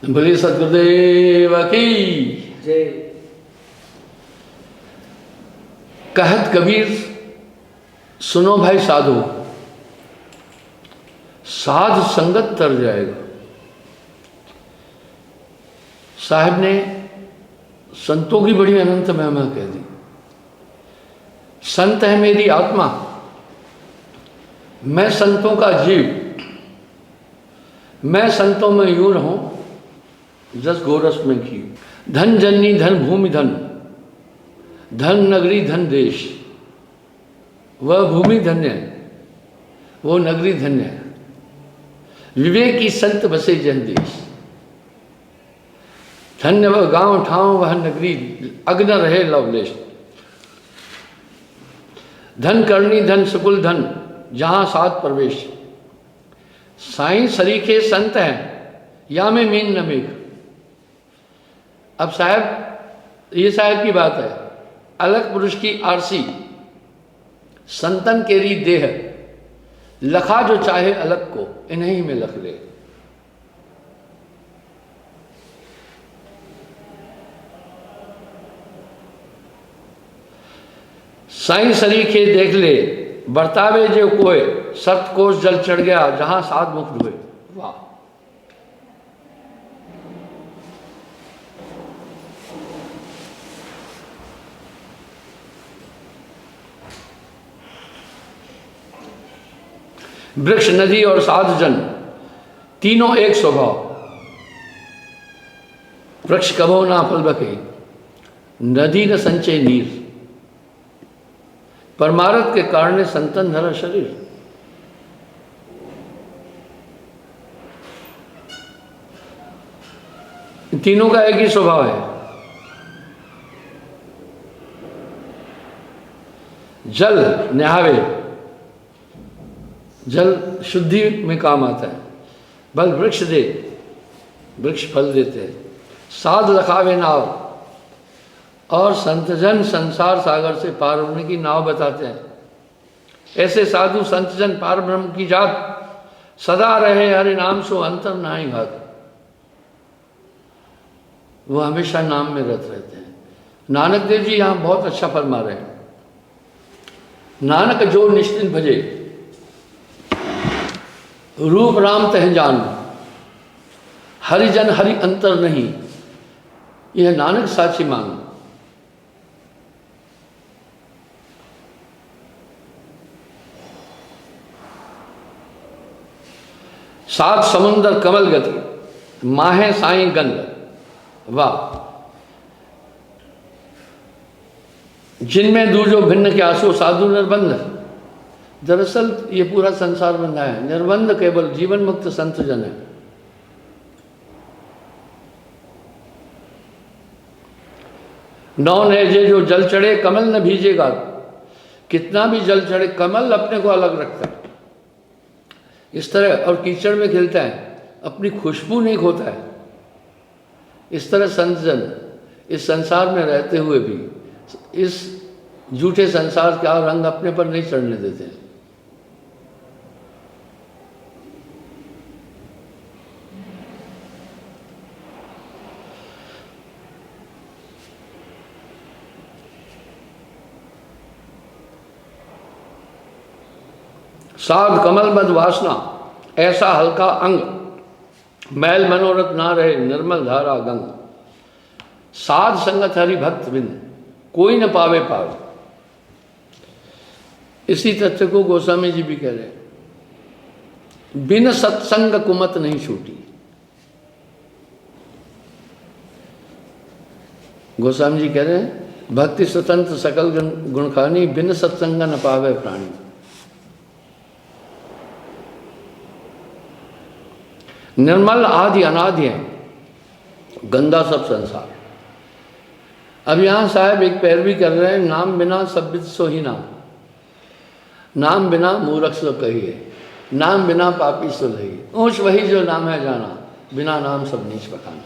बोले सदगुरुदेव की जय। कहत कबीर सुनो भाई साधु, साध संगत तर जाएगा। साहब ने संतों की बड़ी अनंत महिमा कह दी। संत है मेरी आत्मा, मैं संतों का जीव, मैं संतों में यूं रहूं जस गोरस में घी। धन जननी धन भूमि धन, धन नगरी धन देश। वह भूमि धन्य है, वो नगरी धन्य है। विवेक की संत बसे जन देश। धन्य वह गांव ठाव वह नगरी, अग्न रहे लवलेश। धन करनी धन सकुल धन, जहां सात प्रवेश। साईं सरीखे संत हैं, या में मीन न मेघ। अब साहब ये साहब की बात है। अलग पुरुष की आरसी, संतन केरी देह। लखा जो चाहे अलग को, इन्हीं में लख ले। साईं सरीखे देख ले, बरतावे जो कोय। सप्तकोश जल चढ़ गया, जहां सात मुख हुए। वाह। वृक्ष नदी और साधु जन तीनों एक स्वभाव। वृक्ष कभो ना फल बके, नदी न संचय नीर। परमारथ के कारण संतन धरा शरीर। तीनों का एक ही स्वभाव है। जल नहावे, जल शुद्धि में काम आता है। बल वृक्ष दे, वृक्ष फल देते हैं। साध लखावे नाव, और संतजन संसार सागर से पार होने की नाव बताते हैं। ऐसे साधु संतजन पार ब्रह्म की जात, सदा रहे हरि नाम सो अंतर नाई घात। वो हमेशा नाम में रत रहते हैं। नानक देव जी यहाँ बहुत अच्छा फरमा रहे हैं। नानक जो निश्चिंत भजे, रूप राम तह जान। हरिजन हरि अंतर नहीं, यह नानक साची मान। सात समुंदर कमल गति, माहे साई गंध। वाह। जिनमें दूजो भिन्न के आंसू साधु निर्बंध। दरअसल ये पूरा संसार बंधा है। निर्बंध केवल जीवन मुक्त संत जन है। नौन है जे जो जल चढ़े कमल न भीजेगा। कितना भी जल चढ़े, कमल अपने को अलग रखता है। इस तरह और कीचड़ में खिलता है, अपनी खुशबू नहीं खोता है। इस तरह संत जन इस संसार में रहते हुए भी इस झूठे संसार का रंग अपने पर नहीं चढ़ने देते। साध कमल मद वासना, ऐसा हल्का अंग। मैल मनोरथ ना रहे, निर्मल धारा गंग। साध संगत हरि भक्त बिन, कोई न पावे पावे। इसी तथ्य को गोस्वामी जी भी कह रहे हैं। बिन सत्संग कुमत नहीं छूटी। गोस्वामी जी कह रहे हैं, भक्ति स्वतंत्र सकल गुणखानी, बिन सत्संग न पावे प्राणी। निर्मल आदि अनादि है, गंदा सब संसार। अब यहाँ साहब एक पैरवी कर रहे हैं। नाम बिना सब सो ही नाम, नाम बिना मूर्ख सो कहिए, नाम बिना पापी सो लहिए। ऊँच वही जो नाम है जाना, बिना नाम सब नीच पकाना।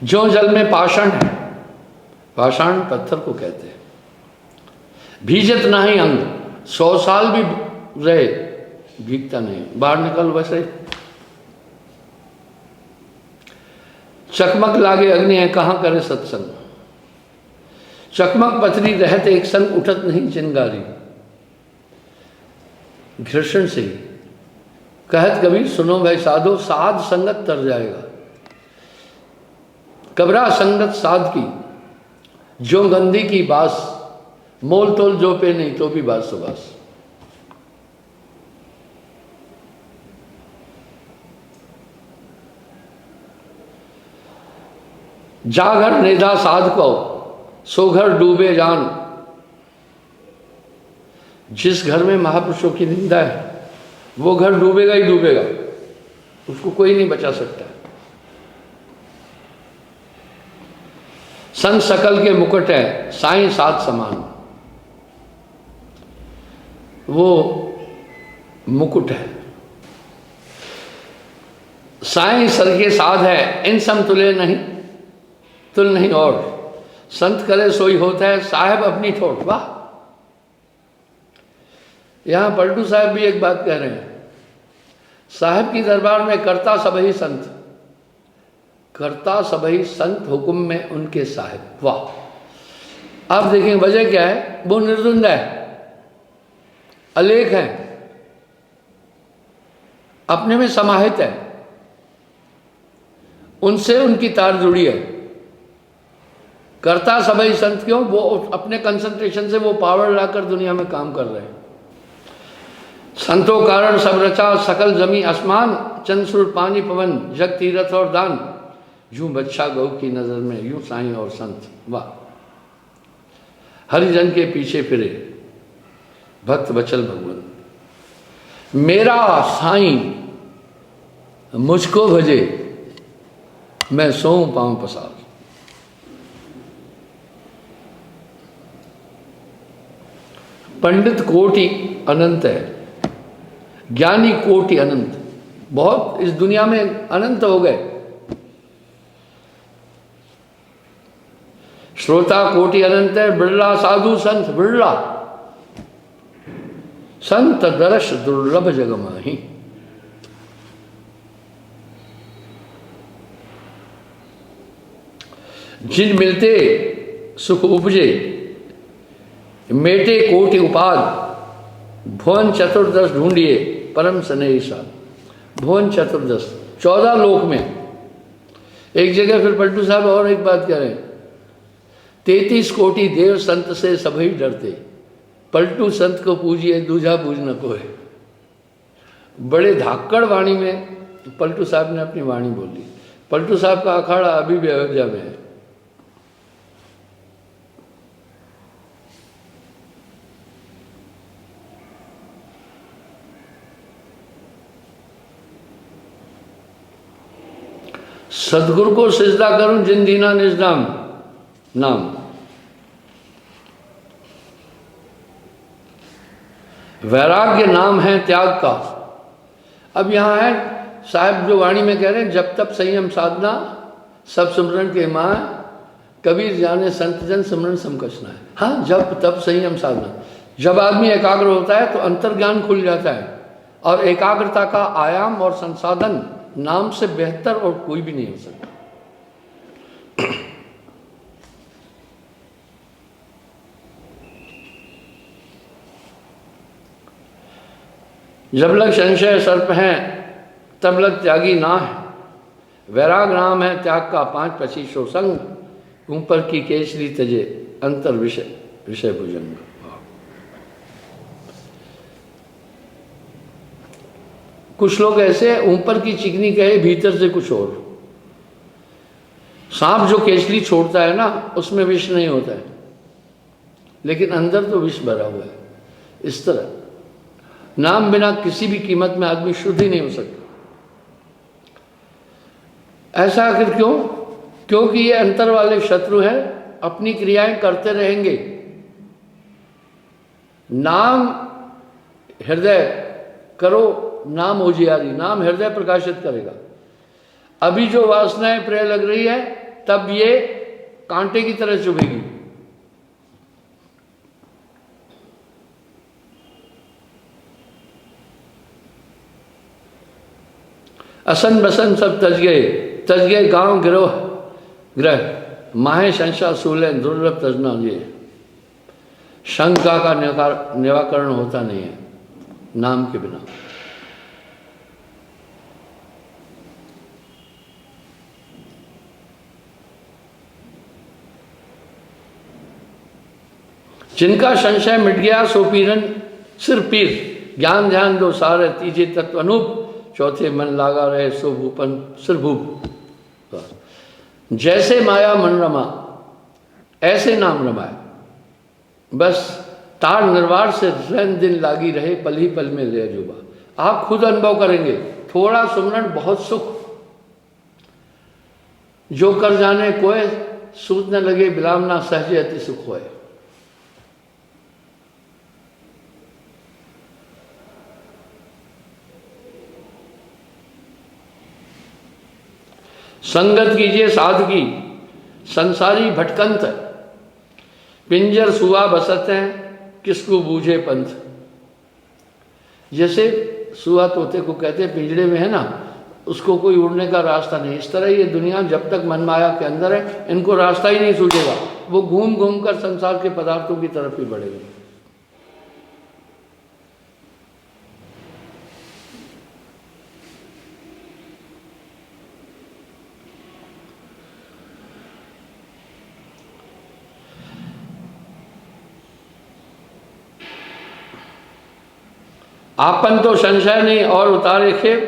जो जल में पाषाण है, पाषाण पत्थर को कहते हैं। भीजत नहीं अंग, 100 साल भी रहे भीगता नहीं, बाहर निकल वैसे। चकमक लागे अग्नि है, कहाँ करे सत्संग। चकमक पथरी रहते एक संग, उठत नहीं चिंगारी। घर्षण से कहत कबीर सुनो भाई साधो, साध संगत तर जाएगा। कबरा संगत साध की, जो गंदी की बास, मोल तोल जो पे नहीं तो भी बास सुबास। जागर निधा साध को, सो घर डूबे जान। जिस घर में महापुरुषों की निंदा है वो घर डूबेगा ही डूबेगा, उसको कोई नहीं बचा सकता। संग सकल के मुकुट है, साईं साथ समान। वो मुकुट है, साईं सर के साध है, इन समतुल्य नहीं, तुल नहीं और। संत करे सोई होता है, साहेब अपनी ठोट। वाह, यहां पलटू साहब भी एक बात कह रहे हैं, साहब की दरबार में करता सबही संत, करता सबही संत, हुक्म में उनके साहिब। वाह, आप देखें वजह क्या है, वो निर्द्वंद है, अलेख है, अपने में समाहित है, उनसे उनकी तार जुड़ी है। करता सबही संत क्यों, वो अपने कंसंट्रेशन से वो पावर लाकर दुनिया में काम कर रहे हैं। संतों कारण सब रचा, सकल जमी आसमान, चंद सूर्य पानी पवन, जग तीरथ और दान। यूं बच्चा गौ की नजर में, यूं साईं और संत। वाह, हरिजन के पीछे फिरे भक्त बचल भगवान। मेरा साईं मुझको भजे, मैं सोऊं पांव पसार। पंडित कोटि अनंत है, ज्ञानी कोटि अनंत। बहुत इस दुनिया में अनंत हो गए। श्रोता कोटि अनंत है, बिरला साधु संत बिरला। संत दर्श दुर्लभ जग माही। जिन मिलते सुख उपजे, मेटे कोटि उपाद। भुवन चतुर्दश ढूंढिए, परम स्नेही साथ। भुवन चतुर्दश, 14 लोक में। एक जगह फिर पलटू साहब और एक बात कह रहे हैं, 33 कोटि देव संत से सभी डरते। पलटू संत को पूजिए, दूजा पूज न कोई। बड़े धाकड़ वाणी में पलटू साहब ने अपनी वाणी बोली। पलटू साहब का अखाड़ा अभी भी अयोध्या में है। सदगुरु को सिजदा करूं, जिन दीना निज नाम नाम। वैराग्य नाम है त्याग का। अब यहां है साहब जो वाणी में कह रहे हैं, जब तब संयम साधना, सब सिमरन के मां। कबीर जाने संत जन सिमरन समकछना है। हाँ, जब तब संयम साधना। जब आदमी एकाग्र होता है तो अंतर्ज्ञान खुल जाता है, और एकाग्रता का आयाम और संसाधन नाम से बेहतर और कोई भी नहीं हो सकता। जब लग संशय सर्प है, तब लग त्यागी ना है। वैराग नाम है त्याग का, 5 25 संग। ऊपर की केसरी तजे, अंतर विषय विषय भुजंग। कुछ लोग ऐसे ऊपर की चिकनी कहे, भीतर से कुछ और। सांप जो केसरी छोड़ता है ना, उसमें विष नहीं होता है, लेकिन अंदर तो विष भरा हुआ है। इस तरह नाम बिना किसी भी कीमत में आदमी शुद्ध ही नहीं हो सकता। ऐसा आखिर क्यों? क्योंकि ये अंतर वाले शत्रु हैं, अपनी क्रियाएं करते रहेंगे। नाम हृदय करो, नाम उजियारी, नाम हृदय प्रकाशित करेगा। अभी जो वासनाएं प्रिय लग रही है, तब ये कांटे की तरह चुभेगी। असन बसन सब तज गए गांव गिरोह ग्रह, माहे शंशा सूले दुर्लभ तजना। ये शंका का निराकरण होता नहीं है नाम के बिना। जिनका संशय मिट गया सो पीरन सिर पीर, ज्ञान ध्यान दो सारे तीजे तत्व अनूप, चौथे मन लागा रहे सो भूपन सिर भूप। जैसे माया मन रमा ऐसे नाम रमाए, बस तार निर्वार से रैन दिन लागी रहे, पल ही पल में ले जुबा। आप खुद अनुभव करेंगे, थोड़ा सुमरण बहुत सुख, जो कर जाने कोय, सूत न लगे बिलामना सहजे अति सुख होए। संगत कीजिए साध की संसारी भटकंत, पिंजर सुआ बसत हैं किसको बूझे पंथ। जैसे सुआ तोते को कहते हैं पिंजरे में है ना, उसको कोई उड़ने का रास्ता नहीं। इस तरह ये दुनिया जब तक मन माया के अंदर है, इनको रास्ता ही नहीं सूझेगा। वो घूम घूम कर संसार के पदार्थों की तरफ ही बढ़ेगा। आपन तो संशय नहीं और उतारे खेप,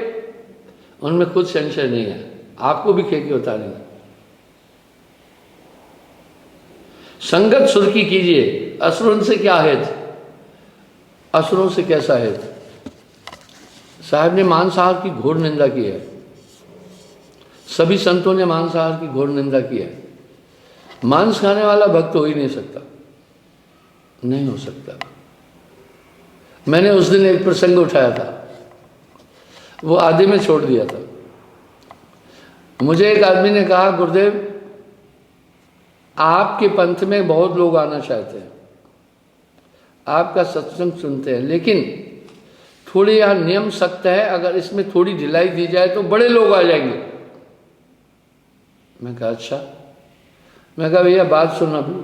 उनमें खुद संशय नहीं है, आपको भी खेके उतारेंगे। संगत सुर की कीजिए, असुरों से क्या हेत, असुरों से कैसा हेत। साहब ने मांसाहार की घोर निंदा की है, सभी संतों ने मांसाहार की घोर निंदा की है। मांस खाने वाला भक्त हो ही नहीं सकता, नहीं हो सकता। मैंने उस दिन एक प्रसंग उठाया था, वो आधे में छोड़ दिया था। मुझे एक आदमी ने कहा, गुरुदेव आपके पंथ में बहुत लोग आना चाहते हैं, आपका सत्संग सुनते हैं, लेकिन थोड़े यहाँ नियम सख्त है, अगर इसमें थोड़ी ढिलाई दी जाए तो बड़े लोग आ जाएंगे। मैं कहा अच्छा। मैं कहा भैया बात सुनना भी,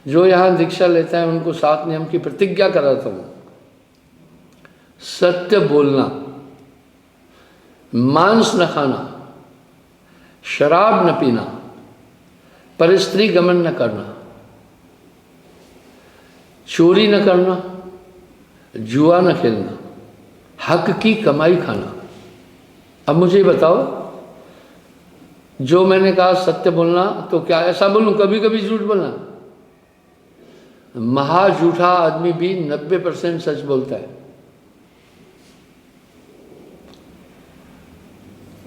जो यहाँ दीक्षा लेता है उनको 7 नियम की प्रतिज्ञा कराता हूँ। सत्य बोलना, मांस न खाना, शराब न पीना, परस्त्री गमन न करना, चोरी न करना, जुआ न खेलना, हक की कमाई खाना। अब मुझे बताओ, जो मैंने कहा सत्य बोलना, तो क्या ऐसा बोलूं कभी कभी झूठ बोलना? महा झूठा आदमी भी 90% सच बोलता है,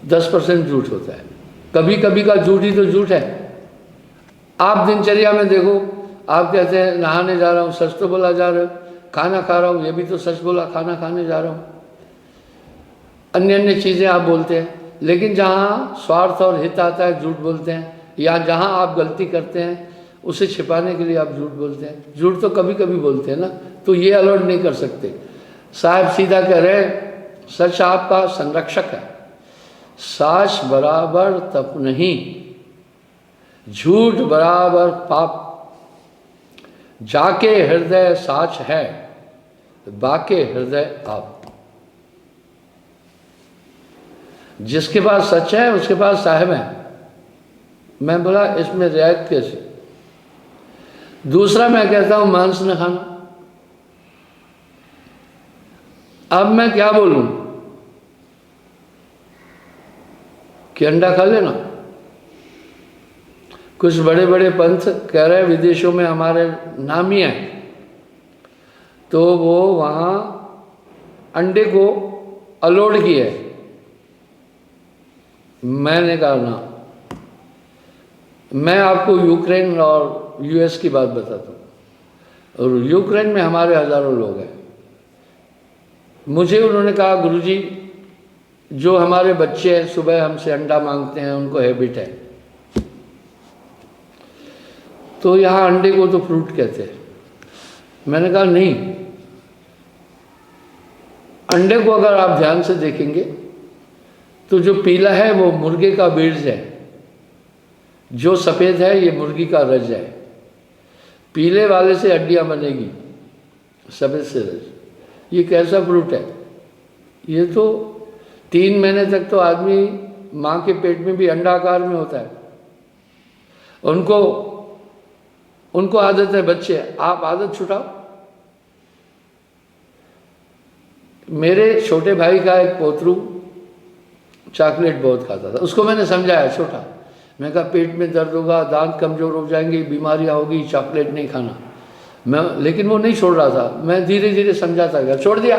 10% झूठ होता है। कभी कभी का झूठ ही तो झूठ है। आप दिनचर्या में देखो, आप कहते हैं नहाने जा रहा हूँ, सच तो बोला जा रहा है। खाना खा रहा हूँ, ये भी तो सच बोला, खाना खाने जा रहा हूँ। अन्य अन्य चीज़ें आप बोलते हैं, लेकिन जहाँ स्वार्थ और हित आता है झूठ बोलते हैं, या जहाँ आप गलती करते हैं उसे छिपाने के लिए आप झूठ बोलते हैं। झूठ तो कभी कभी बोलते हैं ना, तो ये अलर्ट नहीं कर सकते। साहब सीधा कह रहे हैं, सच आपका संरक्षक है, साच बराबर तप नहीं, झूठ बराबर पाप। जाके हृदय साच है, बाके हृदय आप। जिसके पास सच है उसके पास साहब है। मैं बोला इसमें रियायत कैसे? दूसरा मैं कहता हूं मांस न खाना। अब मैं क्या बोलूं कि अंडा खा लेना? कुछ बड़े बड़े पंथ कह रहे हैं विदेशों में हमारे नामी हैं, तो वो वहाँ अंडे को अलोड किए। मैंने कहा ना, मैं आपको यूक्रेन और यूएस की बात बताता हूँ। और यूक्रेन में हमारे हजारों लोग हैं। मुझे उन्होंने कहा गुरुजी, जो हमारे बच्चे हैं सुबह हमसे अंडा मांगते हैं, उनको हैबिट है। तो यहाँ अंडे को तो फ्रूट कहते हैं। मैंने कहा नहीं, अंडे को अगर आप ध्यान से देखेंगे तो जो पीला है वो मुर्गे का बीज है, जो सफ़ेद है ये मुर्गी का रज है। पीले वाले से हड्डियाँ बनेगी, सफ़ेद से रज। ये कैसा फ्रूट है? ये तो 3 महीने तक तो आदमी माँ के पेट में भी अंडाकार में होता है। उनको आदत है, बच्चे आप आदत छुटाओ। मेरे छोटे भाई का एक पोतरू चॉकलेट बहुत खाता था, उसको मैंने समझाया, छोटा, मैं कहा पेट में दर्द होगा, दांत कमज़ोर हो जाएंगे, बीमारियां होगी, चॉकलेट नहीं खाना। लेकिन वो नहीं छोड़ रहा था। मैं धीरे धीरे समझाता गया, छोड़ दिया।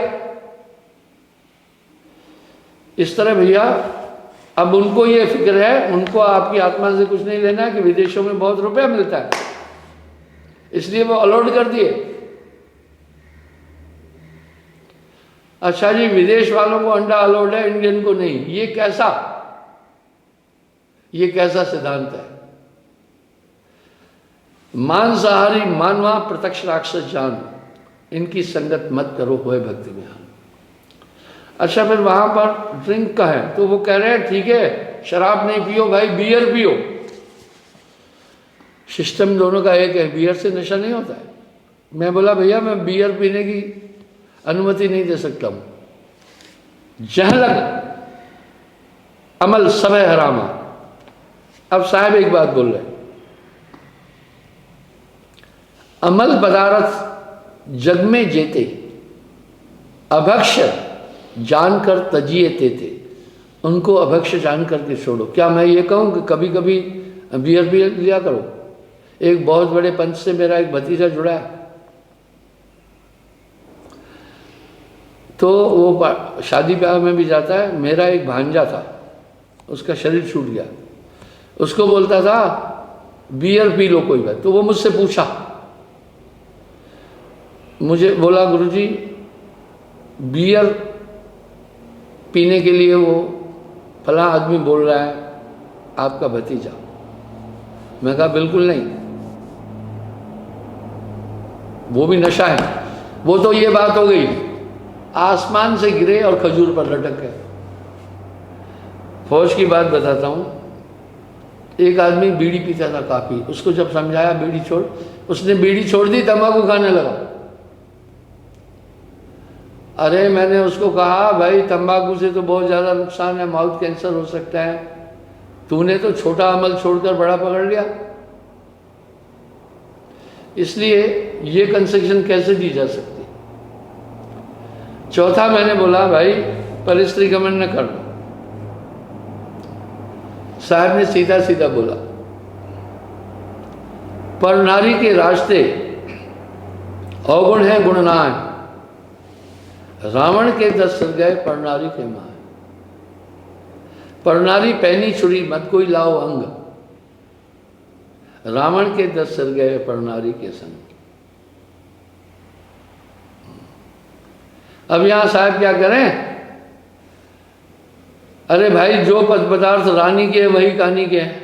इस तरह भैया अब उनको ये फिक्र है, उनको आपकी आत्मा से कुछ नहीं लेना है कि विदेशों में बहुत रुपया मिलता है, इसलिए वो अलाउड कर दिए। अच्छा जी, विदेश वालों को अंडा अलाउड है, इंडियन को नहीं, ये कैसा सिद्धांत है? मांसाहारी मानवा प्रत्यक्ष राक्षस जान, इनकी संगत मत करो, होए भक्ति में। अच्छा, फिर वहां पर ड्रिंक का है तो वो कह रहे हैं ठीक है, शराब नहीं पियो भाई, बियर पियो। सिस्टम दोनों का एक है, बियर से नशा नहीं होता है। मैं बोला भैया मैं बियर पीने की अनुमति नहीं दे सकता हूं। जहलक अमल सब हरामा। अब साहब एक बात बोल रहे, अमल पदार्थ जग में जेते, अभक्ष जानकर तजिए तेते। उनको अभक्ष जान करके छोड़ो। क्या मैं ये कहूं कि कभी कभी बियर भी लिया करो? एक बहुत बड़े पंच से मेरा एक भतीजा जुड़ा है, तो वो शादी ब्याह में भी जाता है। मेरा एक भांजा था, उसका शरीर छूट गया, उसको बोलता था बियर पी लो कोई बात। तो वो मुझसे पूछा, मुझे बोला गुरुजी बियर पीने के लिए वो फला आदमी बोल रहा है आपका भतीजा। मैं कहा बिल्कुल नहीं, वो भी नशा है। वो तो ये बात हो गई, आसमान से गिरे और खजूर पर लटक गए। फौज की बात बताता हूँ, एक आदमी बीड़ी पीता था काफ़ी, उसको जब समझाया बीड़ी छोड़, उसने बीड़ी छोड़ दी, तंबाकू खाने लगा। अरे मैंने उसको कहा भाई तंबाकू से तो बहुत ज़्यादा नुकसान है, माउथ कैंसर हो सकता है, तूने तो छोटा अमल छोड़कर बड़ा पकड़ लिया। इसलिए ये कंसेशन कैसे दी जा सकती। चौथा मैंने बोला भाई परिस्त्री गमन न कर। साहब ने सीधा सीधा बोला, पर नारी के रास्ते अवगुण है गुण ना है। रावण के 10 सिर गए पर नारी के मां। पर नारी पहनी छुरी मत कोई लाओ अंग। रावण के 10 सिर गए पर नारी के संग। अब यहां साहब क्या करें? अरे भाई जो पदार्थ रानी के वही कहानी के हैं,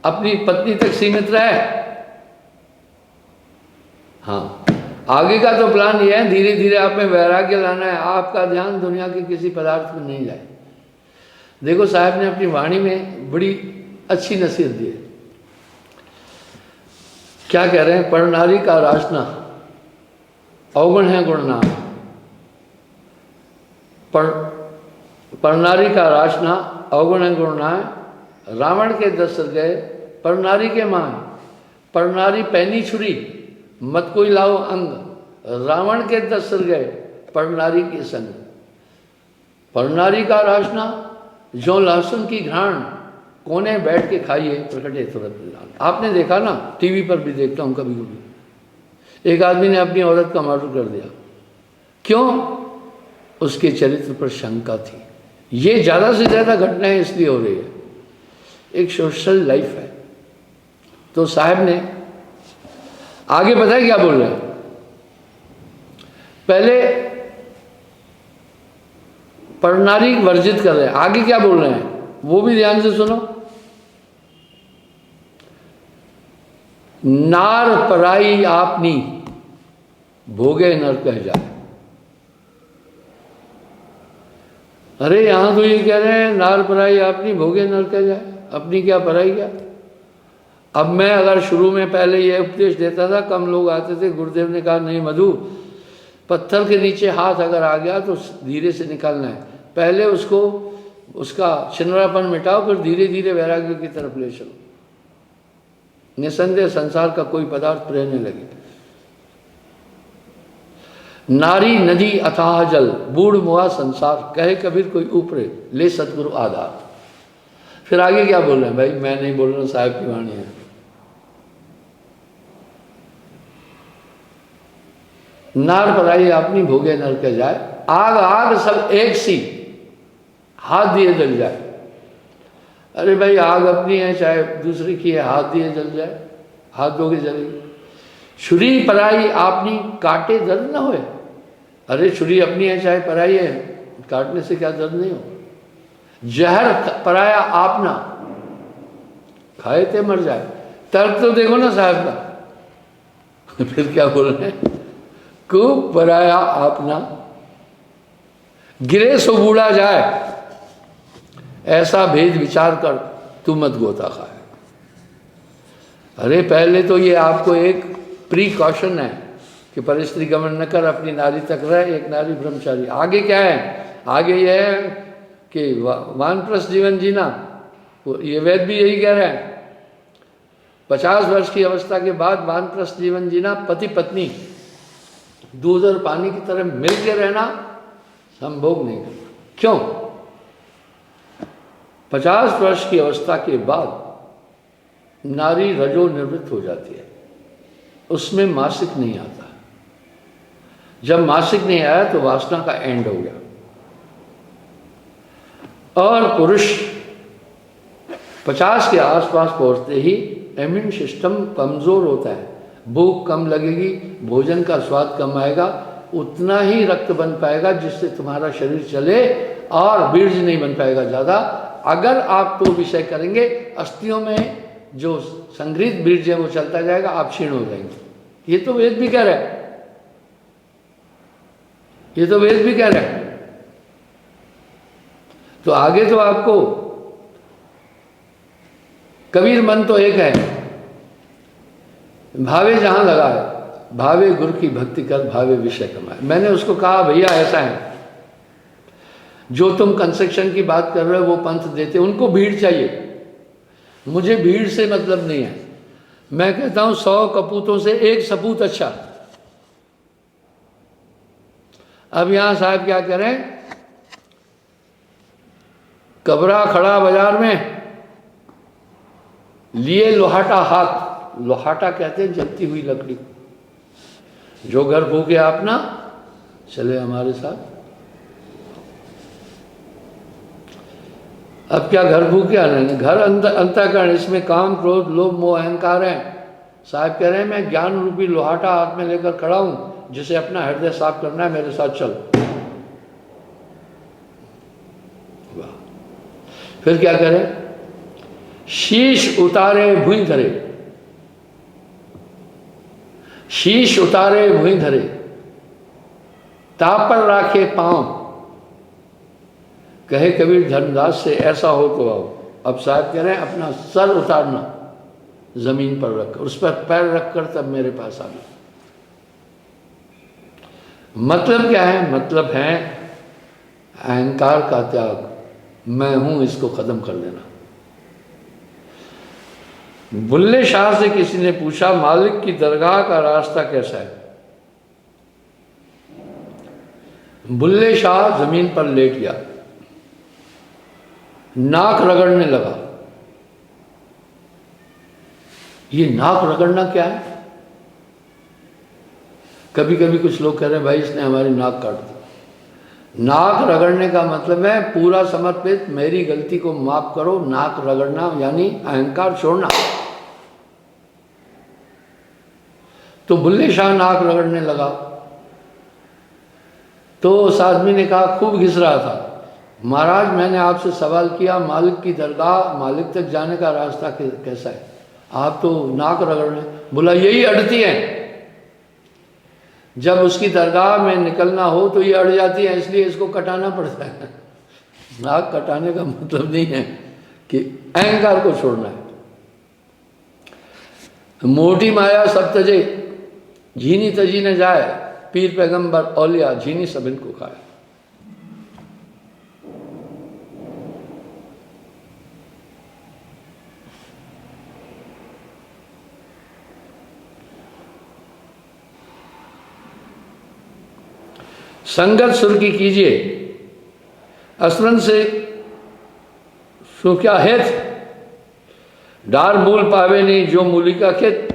अपनी पत्नी तक सीमित रहे। हाँ, आगे का तो प्लान ये है, धीरे धीरे आप में वैराग्य लाना है, आपका ध्यान दुनिया के किसी पदार्थ में नहीं जाए। देखो साहब ने अपनी वाणी में बड़ी अच्छी नसीहत दी है। क्या कह रहे हैं? पर नारी का रासना अवगुण है गुण ना। पर नारी का रासना अवगुण है गुण ना। रावण के 10 सिर गए पर नारी के मां। पर नारी पहनी छुरी मत कोई लाओ अंग। रावण के 10 सिर गए पर नारी के संग। पर नारी का रासना जो लहसुन की घ्राण कोने बैठ के खाइए प्रकटे तुरंत। आपने देखा ना, टीवी पर भी देखता हूँ कभी कभी, एक आदमी ने अपनी औरत का मर्डर कर दिया। क्यों? उसके चरित्र पर शंका थी। ये ज़्यादा से ज़्यादा घटनाएं इसलिए हो रही है, एक सोशल लाइफ है। तो साहब ने आगे पता है क्या बोल रहे हैं? पहले पर नारी वर्जित कर रहे हैं, आगे क्या बोल रहे हैं वो भी ध्यान से सुनो। नार पराई आपनी भोगे नर कह जाए। अरे यहां तो ये कह रहे हैं नार पराई आपनी भोगे नर कह जाए, अपनी क्या पराई क्या। अब मैं अगर शुरू में पहले ये उपदेश देता था, कम लोग आते थे, गुरुदेव ने कहा नहीं मधु, पत्थर के नीचे हाथ अगर आ गया तो धीरे से निकालना है, पहले उसको उसका छिनरापन मिटाओ, फिर धीरे धीरे वैराग्य की तरफ ले चलो। निसंदेह संसार का कोई पदार्थ रहने लगे। नारी नदी अथाह जल, बूढ़ मुआ संसार, कहे कबीर कोई ऊपरे, ले सतगुरु आधार। फिर आगे क्या बोल रहे हैं भाई, मैं नहीं बोल रहा, साहब की वाणी है। नार पराई अपनी भोगे नर के जाए, आग आग सब एक सी, हाथ दिए जल जाए। अरे भाई आग अपनी है चाहे दूसरी की है, हाथ दिए जल जाए, हाथ दोगे जलेगी। छुरी पराई आपनी काटे दर्द ना होए। अरे छुरी अपनी है चाहे पराई है, काटने से क्या दर्द नहीं हो। जहर पराया आपना, खाए थे मर जाए। तर्क तो देखो ना साहब का। फिर क्या बोल रहे हैं, को पराया आपना, गिरे सो बूढ़ा जाए, ऐसा भेद विचार कर तू मत गोता खाए। अरे पहले तो ये आपको एक प्रिकॉशन है कि परिस्त्री गमन न कर, अपनी नारी तक रहे, एक नारी ब्रह्मचारी। आगे क्या है, आगे यह है कि वानप्रस्थ जीवन जीना, ये वेद भी यही कह रहे हैं। 50 वर्ष की अवस्था के बाद वानप्रस्थ जीवन जीना, पति पत्नी दूध और पानी की तरह मिलकर रहना संभोग नहीं करना। क्यों? 50 वर्ष की अवस्था के बाद नारी रजो निवृत्त हो जाती है, उसमें मासिक नहीं आता। जब मासिक नहीं आया तो वासना का एंड हो गया। और पुरुष 50 के आसपास पहुंचते ही इम्यून सिस्टम कमजोर होता है, भूख कम लगेगी, भोजन का स्वाद कम आएगा, उतना ही रक्त बन पाएगा जिससे तुम्हारा शरीर चले, और बीर्ज नहीं बन पाएगा ज़्यादा। अगर आप तो विषय करेंगे, अस्थियों में जो संग्रहित बीर्ज है वो चलता जाएगा, आप क्षीण हो जाएंगे। ये तो वेद भी कह रहा है, ये तो वेद भी कह रहा है। तो आगे तो आपको कबीर मन तो एक है, भावे जहां लगाए, भावे गुरु की भक्ति कर, भावे विषय कमाए। मैंने उसको कहा भैया ऐसा है, जो तुम कंस्ट्रक्शन की बात कर रहे हो वो पंथ देते, उनको भीड़ चाहिए, मुझे भीड़ से मतलब नहीं है। मैं कहता हूं 100 कपूतों से एक सपूत अच्छा। अब यहां साहब क्या करें, कबरा खड़ा बाजार में, लिए लोहाटा हाथ, लोहाटा कहते हैं जलती हुई लकड़ी। जो घर फूके आप ना, चले हमारे साथ। अब क्या घर फूके आ रहे हैं, घर अंतःकरण, इसमें काम क्रोध लोभ मोह अहंकार है। साहब कह रहे हैं मैं ज्ञान रूपी लोहाटा हाथ में लेकर खड़ा हूं, जिसे अपना हृदय साफ करना है, मेरे साथ चल। फिर क्या करें, शीश उतारे भुई धरे, शीश उतारे भुई धरे, तापर राखे पांव, कहे कबीर धर्मदास से ऐसा हो तो आओ। अब साहब कह रहे हैं अपना सर उतारना, जमीन पर रखकर, उस पर पैर रखकर तब मेरे पास आना। मतलब क्या है, मतलब है अहंकार का त्याग, मैं हूं इसको खत्म कर देना। बुल्ले शाह से किसी ने पूछा मालिक की दरगाह का रास्ता कैसा है। बुल्ले शाह जमीन पर लेट गया, नाक रगड़ने लगा। ये नाक रगड़ना क्या है? कभी कभी कुछ लोग कह रहे हैं भाई इसने हमारी नाक काट दी। नाक रगड़ने का मतलब है पूरा समर्पित, मेरी गलती को माफ करो। नाक रगड़ना यानी अहंकार छोड़ना। तो बुल्ले शाह नाक रगड़ने लगा, तो उस आदमी ने कहा, खूब घिस रहा था, महाराज मैंने आपसे सवाल किया मालिक की दरगाह, मालिक तक जाने का रास्ता कैसा है, आप तो नाक रगड़ रहे हैं। बोला यही अड़ती हैं, जब उसकी दरगाह में निकलना हो तो ये अड़ जाती है, इसलिए इसको कटाना पड़ता है। नाक कटाने का मतलब नहीं है कि अहंकार को छोड़ना है। मोटी माया सब तजे, झीनी तजी न जाए, पीर पैगंबर औलिया झीनी सब इनको खाए। संगत सुर की कीजिए, असलन से सो क्या है, डार मूल पावे नहीं जो मूली का खेत।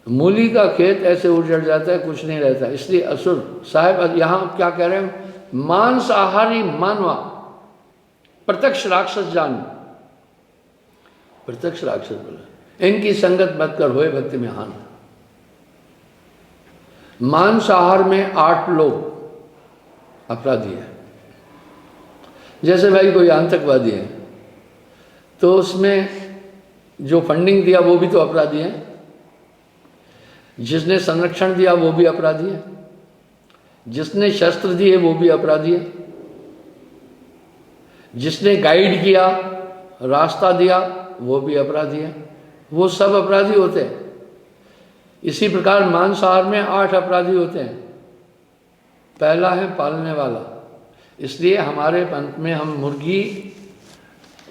मूली का खेत ऐसे उजड़ जाता है, कुछ नहीं रहता। इसलिए असुर साहब यहां क्या कह रहे हैं, मांसाहारी मानवा प्रत्यक्ष राक्षस जान, प्रत्यक्ष राक्षस बोला, इनकी संगत मत कर होए भक्ति में हान। मांसाहार में 8 लोग अपराधी है। जैसे भाई कोई आतंकवादी है तो उसमें जो फंडिंग दिया वो भी तो अपराधी है, जिसने संरक्षण दिया वो भी अपराधी है, जिसने शस्त्र दिए वो भी अपराधी है, जिसने गाइड किया, रास्ता दिया वो भी अपराधी है। वो सब अपराधी होते हैं। इसी प्रकार मांसाहार में 8 अपराधी होते हैं। पहला है पालने वाला, इसलिए हमारे पंथ में हम मुर्गी,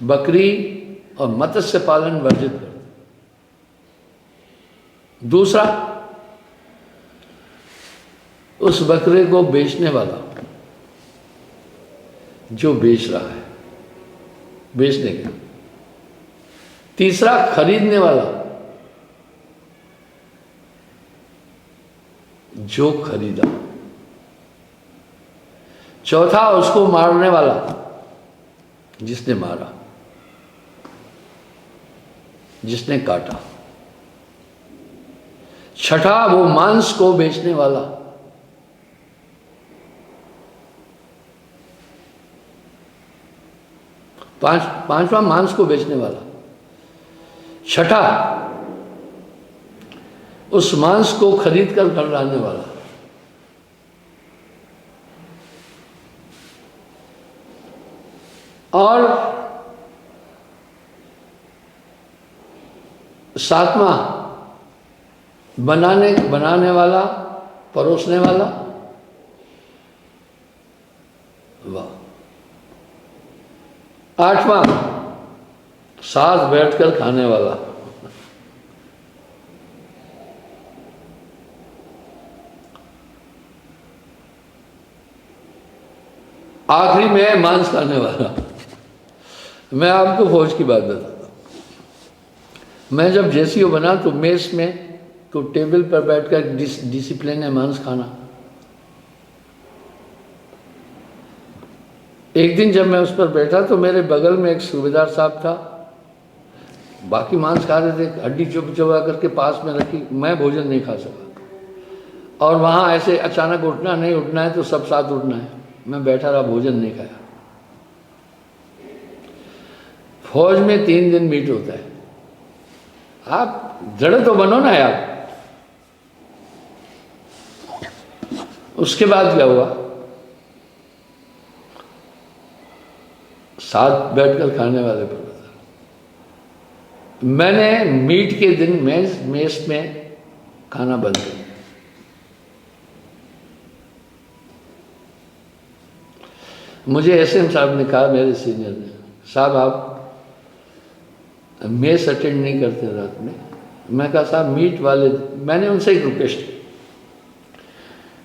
बकरी और मत्स्य पालन वर्जित करते हैं। दूसरा, उस बकरे को बेचने वाला, जो बेच रहा है, बेचने का। तीसरा, खरीदने वाला, जो खरीदा। चौथा, उसको मारने वाला, जिसने मारा, जिसने काटा। छठा, वो मांस को बेचने वाला। पांचवा मांस को बेचने वाला। छठा, उस मांस को खरीद कर घर लाने वाला। और 7वां, बनाने वाला, परोसने वाला। वाह। 8वां, साथ बैठकर खाने वाला। आखिरी में मांस खाने वाला। मैं आपको फौज की बात बताता हूं। मैं जब जेसीओ बना तो मेस में तो टेबल पर बैठकर डिसिप्लिन है मांस खाना। एक दिन जब मैं उस पर बैठा तो मेरे बगल में एक सूबेदार साहब था, बाकी मांस खा रहे थे, हड्डी चुप चबा करके पास में रखी, मैं भोजन नहीं खा सका। और वहाँ ऐसे अचानक उठना नहीं, उठना है तो सब साथ उठना है। मैं बैठा रहा, भोजन नहीं खाया। फौज में 3 दिन मीट होता है। आप दृढ़ तो बनो ना यार। उसके बाद क्या हुआ, साथ बैठकर खाने वाले पर बता, मैंने मीट के दिन मेस में खाना बंद कर दिया। मुझे एसएम साहब ने कहा, मेरे सीनियर ने, साहब आप मेस अटेंड नहीं करते रात में। मैं कहा साहब मीट वाले, मैंने उनसे एक रिक्वेस्ट की।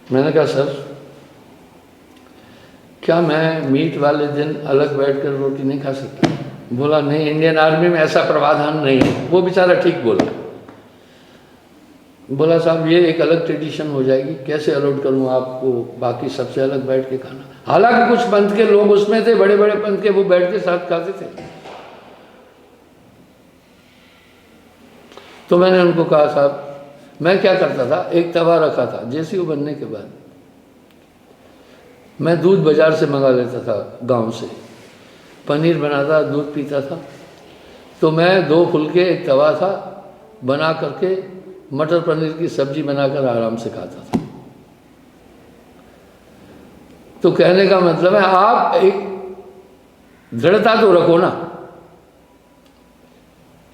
मैंने कहा सर क्या मैं मीट वाले दिन अलग बैठकर रोटी नहीं खा सकता? बोला नहीं, इंडियन आर्मी में ऐसा प्रावधान नहीं है। वो बेचारा ठीक बोला। बोला साहब ये एक अलग ट्रेडिशन हो जाएगी, कैसे अलाउड करूं आपको बाकी सबसे अलग बैठ के खाना। हालांकि कुछ पंथ के लोग उसमें थे, बड़े बड़े पंथ के, वो बैठ के साथ खाते थे। तो मैंने उनको कहा साहब मैं क्या करता था, एक तवा रखा था जेसीओ बनने के बाद, मैं दूध बाजार से मंगा लेता था, गांव से पनीर बनाता, दूध पीता था। तो मैं 2 फुलके एक तवा था बना करके मटर पनीर की सब्जी बनाकर आराम से खाता था। तो कहने का मतलब है आप एक दृढ़ता तो रखो ना।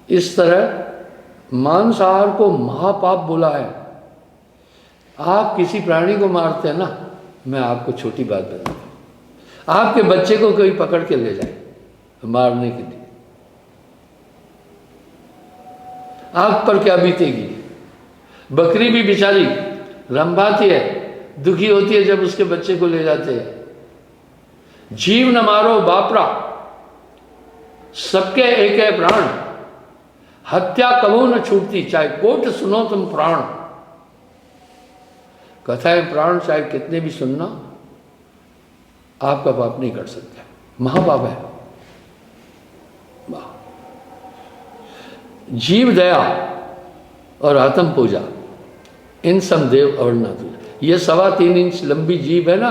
इस तरह मांसाहार को महापाप बोला है। आप किसी प्राणी को मारते हैं ना, मैं आपको छोटी बात बताता हूं, आपके बच्चे को कोई पकड़ के ले जाए मारने के लिए, आप पर क्या बीतेगी। बकरी भी बेचारी रंभाती है, दुखी होती है जब उसके बच्चे को ले जाते हैं। जीव न मारो बापरा, सबके एक है प्राण, हत्या कबू न छूटती, चाहे कोट सुनो तुम प्राण। कथाएं प्राण चाहे कितने भी सुनना, आपका पाप नहीं कर सकते, महापाप है। जीव दया और आत्म पूजा, इन सम देव अवर्ण तुझ। ये 3.25 इंच लंबी जीभ है ना,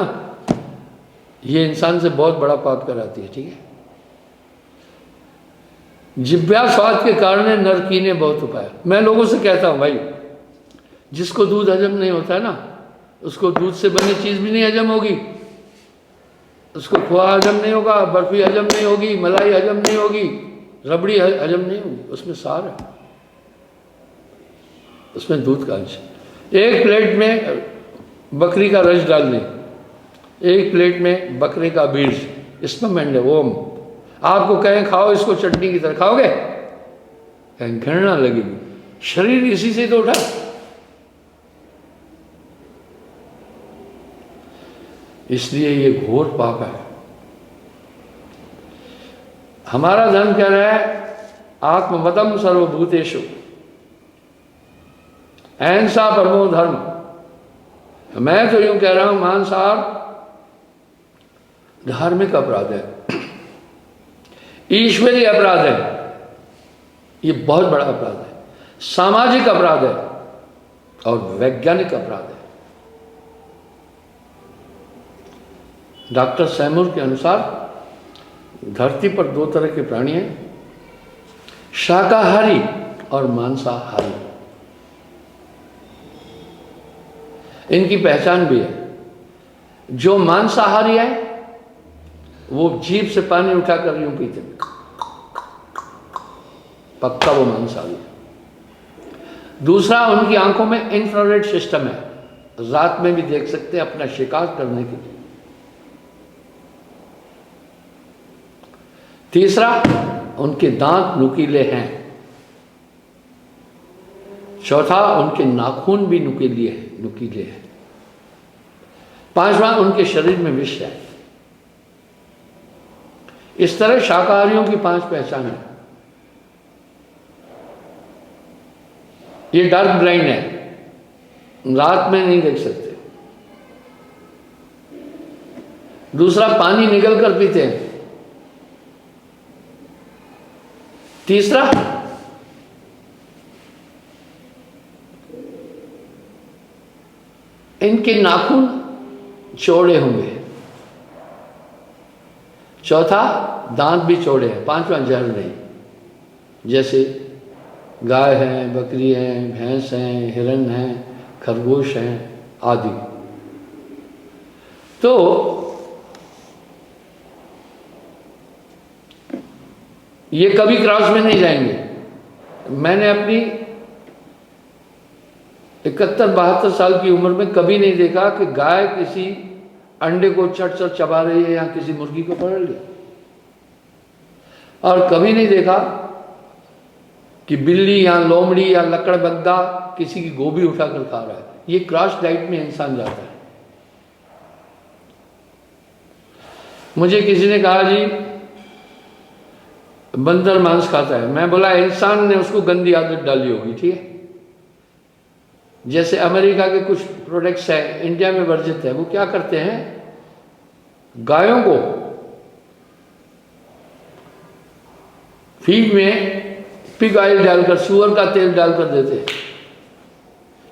ये इंसान से बहुत बड़ा पाप कराती है। ठीक है, जिब्या स्वाद के कारण नर कीने बहुत उपाय। मैं लोगों से कहता हूं भाई, जिसको दूध हजम नहीं होता है ना, उसको दूध से बनी चीज भी नहीं हजम होगी, उसको खोआ हजम नहीं होगा, बर्फी हजम नहीं होगी, मलाई हजम नहीं होगी, रबड़ी हजम नहीं होगी, उसमें सार है, उसमें दूध का अंश। एक प्लेट में बकरी का रस डाल दें, एक प्लेट में बकरे का बीज, इसमें मंडे ओम, आपको कहें खाओ इसको चटनी की तरह, खाओगे? कहें घृणा लगेगी, शरीर इसी से तो उठा। इसलिए ये घोर पाप है। हमारा धर्म कह रहा है आत्मवतम सर्वभूतेषु, अहिंसा परमो धर्म। मैं तो यूं कह रहा हूं मांसाहार धार्मिक अपराध है, ईश्वरीय अपराध है, ये बहुत बड़ा अपराध है, सामाजिक अपराध है और वैज्ञानिक अपराध है। डॉक्टर सैमुर के अनुसार धरती पर 2 तरह के प्राणी हैं, शाकाहारी और मांसाहारी। इनकी पहचान भी है। जो मांसाहारी है वो जीभ से पानी उठाकर यूं पीते, पक्का वो मांसाहारी है। दूसरा, उनकी आंखों में इंफ्रारेड सिस्टम है, रात में भी देख सकते हैं अपना शिकार करने के लिए। तीसरा, उनके दांत नुकीले हैं। चौथा, उनके नाखून भी नुकीले हैं। 5वां, उनके शरीर में विष है। इस तरह शाकाहारियों की 5 पहचान है। ये डार्क ब्लाइंड है, रात में नहीं देख सकते। दूसरा, पानी निगल कर पीते हैं। तीसरा, इनके नाखून चौड़े होंगे। चौथा, दांत भी चौड़े हैं। 5वां, जहर नहीं, जैसे गाय है, बकरी है, भैंस है, हिरन है, खरगोश हैं आदि। तो ये कभी क्रॉस में नहीं जाएंगे। मैंने अपनी 71-72 साल की उम्र में कभी नहीं देखा कि गाय किसी अंडे को चट चबा रही है या किसी मुर्गी को पकड़ लिया, और कभी नहीं देखा कि बिल्ली या लोमड़ी या लकड़बग्गा किसी की गोभी उठाकर खा रहा है। ये क्रॉस डाइट में इंसान जाता है। मुझे किसी ने कहा जी बंदर मांस खाता है। मैं बोला इंसान ने उसको गंदी आदत डाली होगी। ठीक है, जैसे अमेरिका के कुछ प्रोडक्ट्स हैं इंडिया में वर्जित है, वो क्या करते हैं, गायों को फीड में पिग ऑयल डालकर, सुअर का तेल डालकर देते हैं,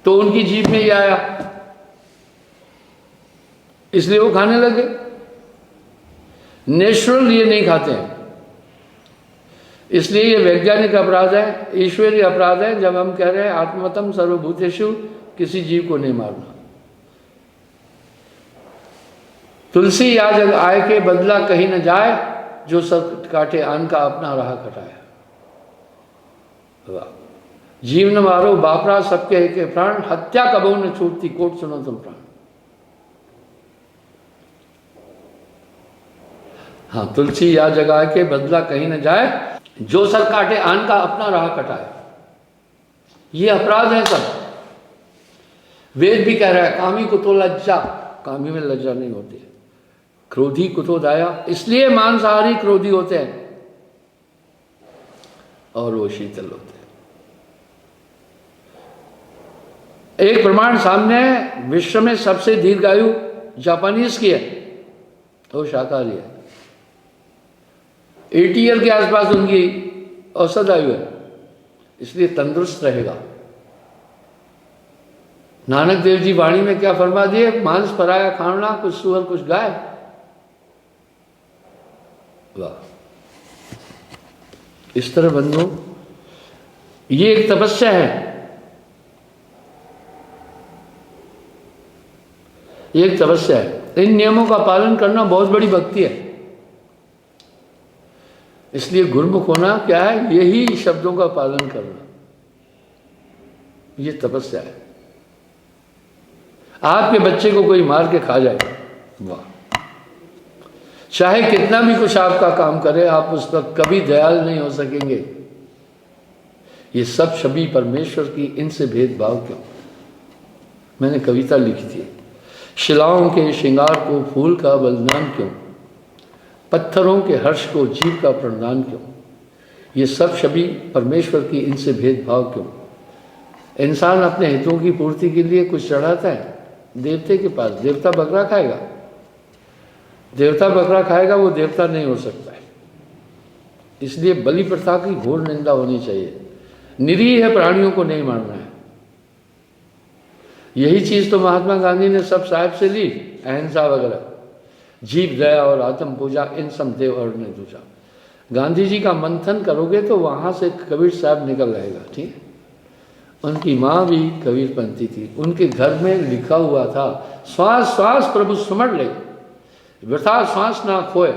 तो उनकी जीभ में ये आया, इसलिए वो खाने लगे। नेचुरल ये नहीं खाते हैं। इसलिए ये वैज्ञानिक अपराध है, ईश्वरीय अपराध है जब हम कह रहे हैं आत्मतम सर्वभूतेषु, किसी जीव को नहीं मारना। तुलसी या जग आय के बदला कहीं न जाए, जो सब काटे आन का अपना राह कटाए। जीव न मारो बापरा सबके एक प्राण, हत्या कबहू न छूटती कोट सुनो तुम प्राण। हाँ, तुलसी या जगा के बदला कहीं न जाए, जो सर काटे आन का अपना राह कटाए। ये अपराध है सब। वेद भी कह रहा है कामी कुतो लज्जा, कामी में लज्जा नहीं होती, क्रोधी कुतो दया, इसलिए मांसाहारी क्रोधी होते हैं और वो शीतल होते हैं। एक प्रमाण सामने है, विश्व में सबसे दीर्घायु जापानीज की है, वो शाकाहारी है। 80 ईयर के आसपास उनकी औसत आयु है, इसलिए तंदुरुस्त रहेगा। नानक देव जी वाणी में क्या फरमा दिए, मांस पराया खाना, कुछ सुअर कुछ गाय। वाह, इस तरह बंधु ये एक तपस्या है, ये एक तपस्या है। इन नियमों का पालन करना बहुत बड़ी भक्ति है। इसलिए गुरुमुख होना क्या है, यही शब्दों का पालन करना, ये तपस्या है। आपके बच्चे को कोई मार के खा जाए, वाह, चाहे कितना भी कुछ आपका काम करे, आप उस पर कभी दयाल नहीं हो सकेंगे। ये सब छवि परमेश्वर की, इनसे भेदभाव क्यों। मैंने कविता लिखी थी, शिलाओं के श्रृंगार को फूल का बलिदान क्यों, पत्थरों के हर्ष को जीव का प्रणदान क्यों। ये सब छवि परमेश्वर की, इनसे भेदभाव क्यों। इंसान अपने हितों की पूर्ति के लिए कुछ चढ़ाता है देवते के पास, देवता बकरा खाएगा, देवता बकरा खाएगा, वो देवता नहीं हो सकता है। इसलिए बलि प्रथा की घोर निंदा होनी चाहिए। निरीह है, प्राणियों को नहीं मारना है। यही चीज तो महात्मा गांधी ने सब साहिब से ली, अहिंसा वगैरह, जीव दया और आत्म पूजा, इन सब देव और ने दूजा। गांधी जी का मंथन करोगे तो वहां से कबीर साहब निकल आएगा, ठीक है। उनकी माँ भी कबीरपंथी थी, उनके घर में लिखा हुआ था, श्वास श्वास प्रभु सुमर ले, वृथा श्वास ना खोए,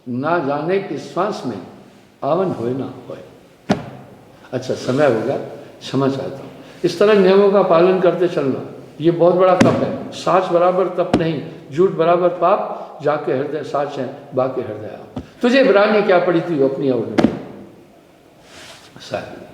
ना जाने कि श्वास में आवन होए ना होए। अच्छा, समय हो गया, क्षमा चाहता हूँ। इस तरह नियमों का पालन करते चलना, ये बहुत बड़ा तप है। साच बराबर तप नहीं, झूठ बराबर पाप, जाके हृदय साच है, बाकी हृदय आप। तुझे बुराई क्या पड़ी थी, अपनी और साहब।